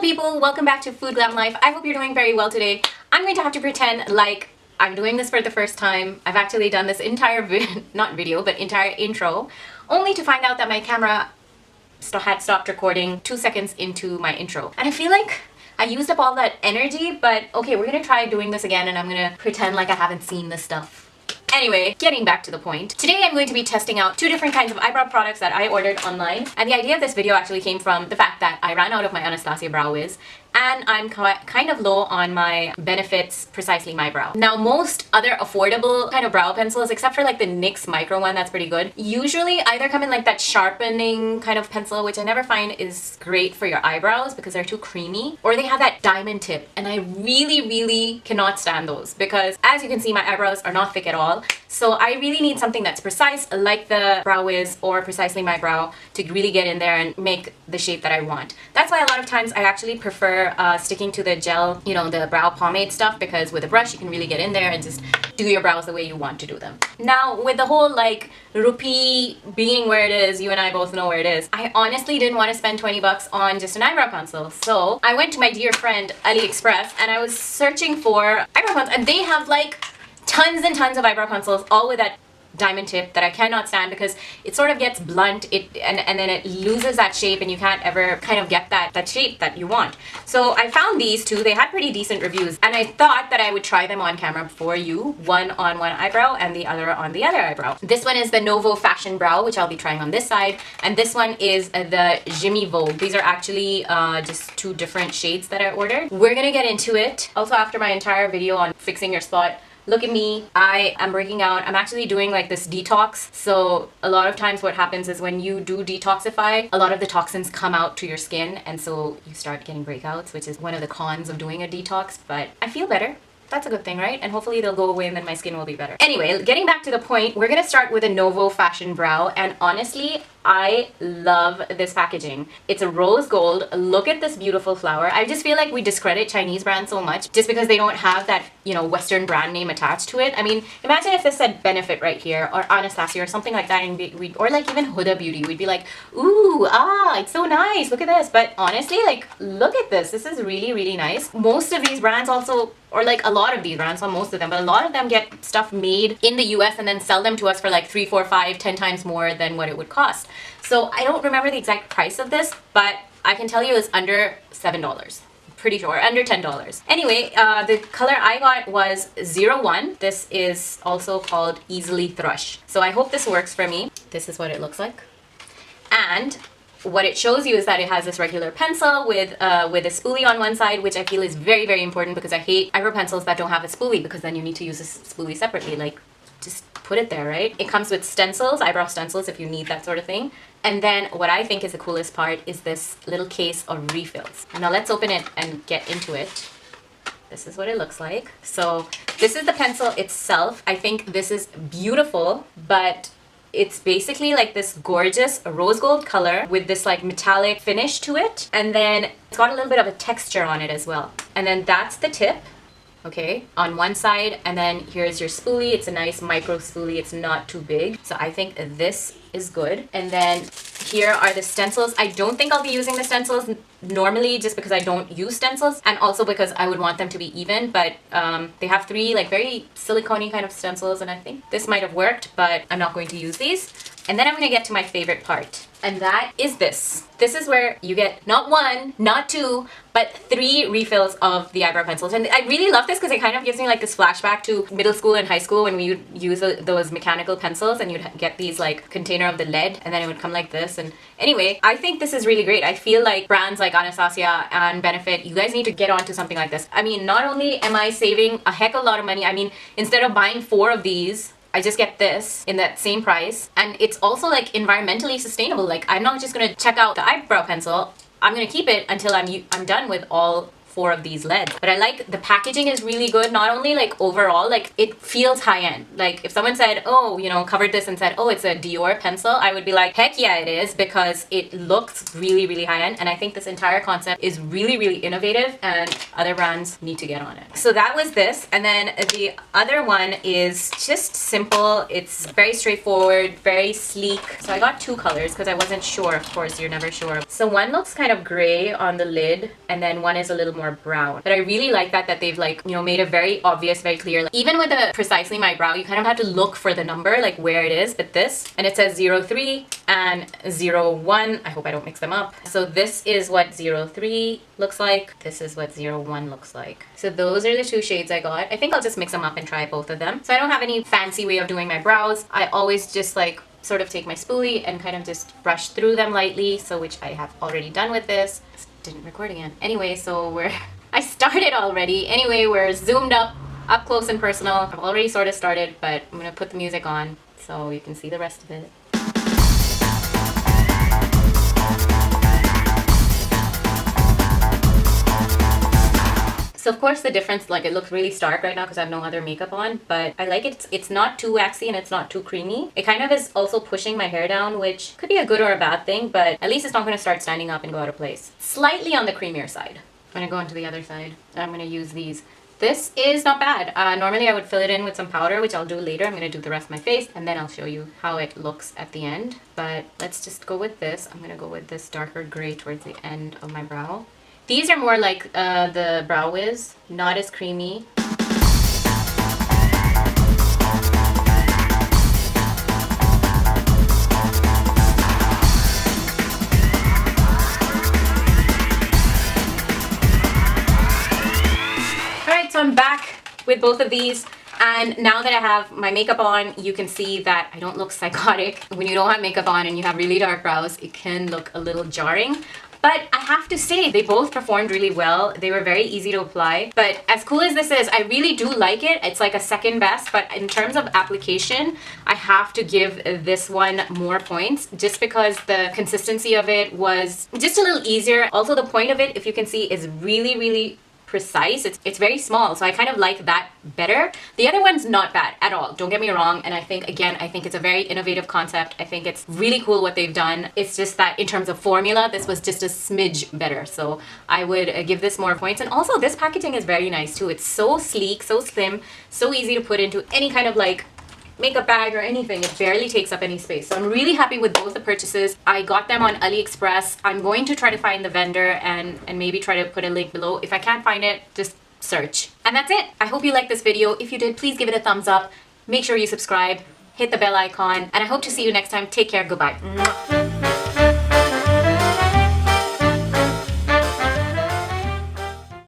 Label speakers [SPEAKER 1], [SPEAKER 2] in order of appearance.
[SPEAKER 1] people, welcome back to Food Glam Life. I hope you're doing very well today. I'm going to have to pretend like I'm doing this for the first time. I've actually done this entire entire intro, only to find out that my camera had stopped recording 2 seconds into my intro. And I feel like I used up all that energy, but okay, we're gonna try doing this again and I'm gonna pretend like I haven't seen this stuff. Anyway, getting back to the point. Today I'm going to be testing out 2 different kinds of eyebrow products that I ordered online. And the idea of this video actually came from the fact that I ran out of my Anastasia brow wiz and I'm kind of low on my Benefit's Precisely My Brow. Now, most other affordable kind of brow pencils, except for like the NYX micro one that's pretty good, usually either come in like that sharpening kind of pencil, which I never find is great for your eyebrows because they're too creamy, or they have that diamond tip, and I really cannot stand those because, as you can see, my eyebrows are not thick at all. So I really need something that's precise, like the Brow Wiz or Precisely My Brow, to really get in there and make the shape that I want. That's why a lot of times I actually prefer sticking to the gel, you know, the brow pomade stuff, because with a brush you can really get in there and just do your brows the way you want to do them. Now, with the whole like rupee being where it is, you and I both know where it is, I honestly didn't want to spend 20 bucks on just an eyebrow pencil. So I went to my dear friend AliExpress and I was searching for eyebrow pencils, and they have like tons and tons of eyebrow pencils, all with that diamond tip that I cannot stand because it sort of gets blunt, and then it loses that shape and you can't ever kind of get that shape that you want. So I found these 2. They had pretty decent reviews and I thought that I would try them on camera for you, one on one eyebrow and the other on the other eyebrow. This one is the NOVO Fashion Brow, which I'll be trying on this side, and this one is the XIMIVOGUE. These are actually just 2 different shades that I ordered. We're gonna get into it. Also, after my entire video on fixing your spot, look at me, I am breaking out. I'm actually doing like this detox. So a lot of times what happens is when you do detoxify, a lot of the toxins come out to your skin, and so you start getting breakouts, which is one of the cons of doing a detox, but I feel better. That's a good thing, right? And hopefully they'll go away and then my skin will be better. Anyway, getting back to the point, we're gonna start with a NOVO Fashion Brow, and honestly, I love this packaging. It's a rose gold. Look at this beautiful flower. I just feel like we discredit Chinese brands so much just because they don't have that, you know, Western brand name attached to it. I mean, imagine if this said Benefit right here, or Anastasia or something like that, and or like even Huda Beauty. We'd be like, ooh, it's so nice. Look at this. But honestly, like, look at this. This is really nice. Most of these brands also, or like a lot of these brands, not most of them, but a lot of them get stuff made in the US and then sell them to us for like 3, 4, 5, 10 times more than what it would cost. So I don't remember the exact price of this, but I can tell you it's under $7. Pretty sure, under $10. Anyway, the color I got was 01. This is also called Easily Thrush. So I hope this works for me. This is what it looks like. And what it shows you is that it has this regular pencil with a spoolie on one side, which I feel is very important because I hate eyebrow pencils that don't have a spoolie, because then you need to use a spoolie separately. Like, just put it there, right? It comes with stencils, eyebrow stencils, if you need that sort of thing. And then what I think is the coolest part is this little case of refills. Now let's open it and get into it. This is what it looks like. So this is the pencil itself. I think this is beautiful, but it's basically like this gorgeous rose gold color with this like metallic finish to it. And then it's got a little bit of a texture on it as well. And then that's the tip, okay, on one side. And then here's your spoolie. It's a nice micro spoolie. It's not too big. So I think this is good. And then here are the stencils. I don't think I'll be using the stencils normally, just because I don't use stencils, and also because I would want them to be even, but they have 3 like very silicone-y kind of stencils, and I think this might have worked, but I'm not going to use these. And then I'm going to get to my favorite part, and that is this. This is where you get not 1, not 2, but 3 refills of the eyebrow pencils. And I really love this because it kind of gives me like this flashback to middle school and high school when we would use those mechanical pencils, and you'd get these like container of the lead, and then it would come like this. And anyway, I think this is really great. I feel like brands like Anastasia and Benefit, you guys need to get onto something like this. I mean, not only am I saving a heck of a lot of money, I mean, instead of buying 4 of these, I just get this in that same price, and it's also like environmentally sustainable. Like, I'm not just gonna check out the eyebrow pencil. I'm gonna keep it until I'm done with all 4 of these leads. But I like the packaging is really good. Not only like overall, like it feels high-end. Like if someone said, oh, you know, covered this and said, oh, it's a Dior pencil, I would be like, heck yeah, it is, because it looks really, really high-end. And I think this entire concept is really, really innovative and other brands need to get on it. So that was this. And then the other one is just simple. It's very straightforward, very sleek. So I got 2 colors because I wasn't sure. Of course, you're never sure. So one looks kind of gray on the lid and then one is a little more brown. But I really like that they've like, you know, made it very obvious, very clear. Like, even with the Precisely My Brow, you kind of have to look for the number, like where it is. But this, and it says 03 and 01. I hope I don't mix them up. So this is what 03 looks like. This is what 01 looks like. So those are the 2 shades I got. I think I'll just mix them up and try both of them. So I don't have any fancy way of doing my brows. I always just like sort of take my spoolie and kind of just brush through them lightly, so which I have already done with this. Didn't record again. Anyway, so I started already. Anyway, we're zoomed up close and personal. I've already sort of started, but I'm gonna put the music on so you can see the rest of it. So of course the difference, like it looks really stark right now because I have no other makeup on, but I like it. It's not too waxy and it's not too creamy. It kind of is also pushing my hair down, which could be a good or a bad thing, but at least it's not going to start standing up and go out of place. Slightly on the creamier side. I'm going to go into the other side. I'm going to use these. This is not bad. Normally I would fill it in with some powder, which I'll do later. I'm going to do the rest of my face and then I'll show you how it looks at the end. But let's just go with this. I'm going to go with this darker gray towards the end of my brow. These are more like the Brow Wiz, not as creamy. Alright, so I'm back with both of these. And now that I have my makeup on, you can see that I don't look psychotic. When you don't have makeup on and you have really dark brows, it can look a little jarring. But I have to say, they both performed really well. They were very easy to apply. But as cool as this is, I really do like it. It's like a second best. But in terms of application, I have to give this one more points just because the consistency of it was just a little easier. Also, the point of it, if you can see, is really, really precise. It's very small, so I kind of like that better. The other one's not bad at all, don't get me wrong, and I think it's a very innovative concept. I think it's really cool what they've done. It's just that in terms of formula, this was just a smidge better, so I would give this more points. And also this packaging is very nice too. It's so sleek, so slim, so easy to put into any kind of like makeup bag or anything. It barely takes up any space. So I'm really happy with both the purchases. I got them on AliExpress. I'm going to try to find the vendor and maybe try to put a link below. If I can't find it, just search. And that's it. I hope you liked this video. If you did, please give it a thumbs up. Make sure you subscribe, hit the bell icon, and I hope to see you next time. Take care. Goodbye.